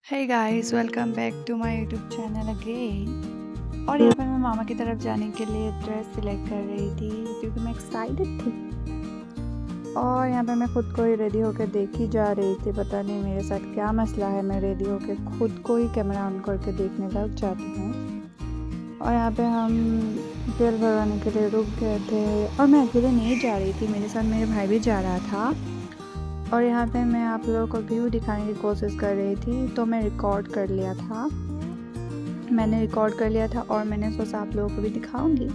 Hey guys, welcome back to my YouTube channel again. और यहाँ पर मैं मामा की तरफ जाने के लिए ड्रेस सिलेक्ट कर रही थी क्योंकि मैं एक्साइटेड थी। और यहाँ पे मैं खुद को ही रेडी होकर देखी जा रही थी। पता नहीं मेरे साथ क्या मसला है, मैं रेडी होकर खुद को ही कैमरा ऑन करके देखने लग जाती हूँ। और यहाँ पे हम तेल भरवाने के लिए रुक गए थे और मैं अकेले नहीं जा रही थी, मेरे साथ मेरे भाई भी जा रहा था। और यहाँ पे मैं आप लोगों को व्यू दिखाने की कोशिश कर रही थी, तो मैं रिकॉर्ड कर लिया था। मैंने रिकॉर्ड कर लिया था और मैंने सोचा आप लोगों को भी दिखाऊंगी,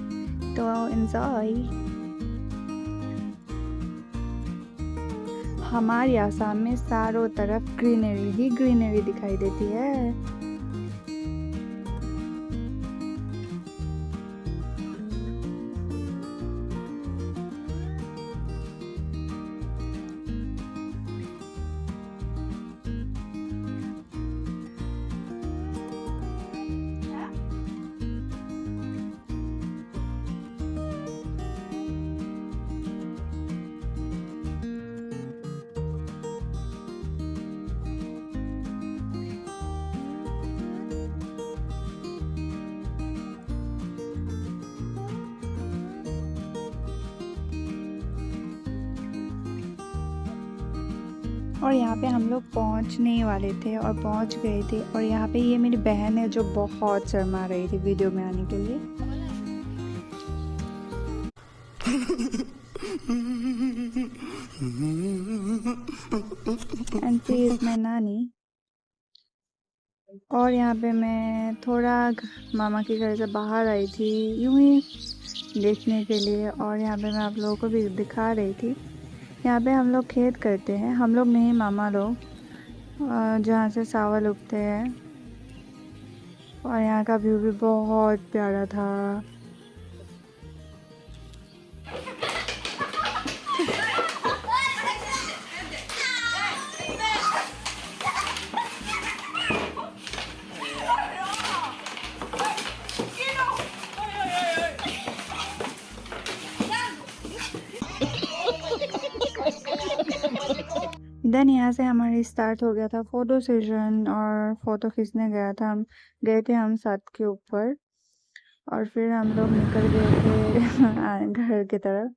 तो एंजॉय। हमारे आसाम में चारों तरफ ग्रीनरी ही ग्रीनरी दिखाई देती है। और यहाँ पे हम लोग पहुँचने वाले थे और पहुँच गए थे। और यहाँ पे ये मेरी बहन है जो बहुत शर्मा रही थी वीडियो में आने के लिए। एंड शी इज माई नानी। और यहाँ पे मैं थोड़ा मामा के घर से बाहर आई थी यूं ही देखने के लिए। और यहाँ पे मैं आप लोगों को भी दिखा रही थी। यहाँ पे हम लोग खेत करते हैं, हम लोग नहीं मामा लोग, जहाँ से चावल उगते हैं। और यहाँ का व्यू भी बहुत प्यारा था। देन यहाँ से हमारी स्टार्ट हो गया था फ़ोटो सेशन और फ़ोटो खींचने गया था। हम गए थे हम छत के ऊपर और फिर हम लोग निकल गए थे घर की तरफ।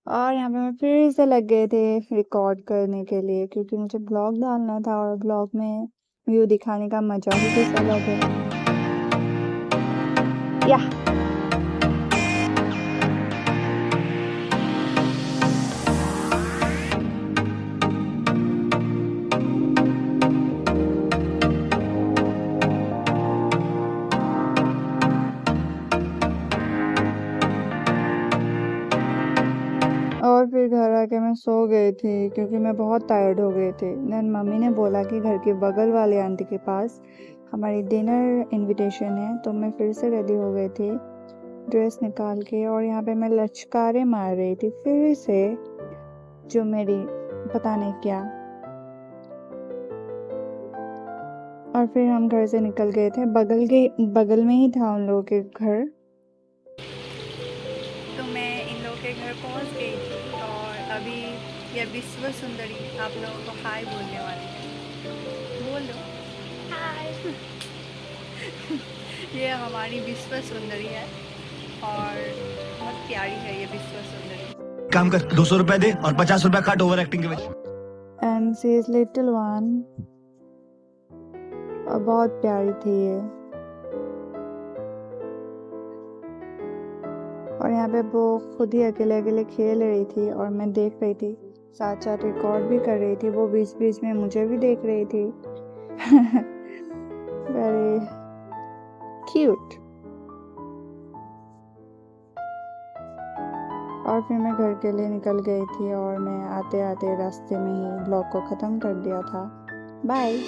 और यहाँ पे मैं फिर से लग गए थे रिकॉर्ड करने के लिए क्योंकि मुझे ब्लॉग डालना था और ब्लॉग में व्यू दिखाने का मज़ा ही कुछ अलग है। या और फिर घर आके मैं सो गई थी क्योंकि मैं बहुत टायर्ड हो गए थे। देन मम्मी ने बोला कि घर के बगल वाले आंटी के पास हमारी डिनर इनविटेशन है, तो मैं फिर से रेडी हो गई थी ड्रेस निकाल के। और यहाँ पे मैं लचकारे मार रही थी फिर से, जो मेरी पता नहीं क्या। और फिर हम घर से निकल गए थे, बगल में ही था उन लोगों के घर। तो मैं इन लोगों के घर पहुंच गई थी और अभी ये विश्व सुंदरी आप लोगों को हाय बोलने वाली है। बोलो हाय। ये हमारी विश्व सुंदरी है और बहुत प्यारी है ये विश्व सुंदरी। काम कर 200 रुपए दे और 50 रुपए काट ओवर एक्टिंग के वजह। And she is little one, और बहुत प्यारी थी ये। और यहाँ पे वो खुद ही अकेले अकेले खेल रही थी और मैं देख रही थी, साथ साथ रिकॉर्ड भी कर रही थी। वो बीच बीच में मुझे भी देख रही थी। Very cute. और फिर मैं घर के लिए निकल गई थी और मैं आते आते रास्ते में ही ब्लॉग को ख़त्म कर दिया था। बाय।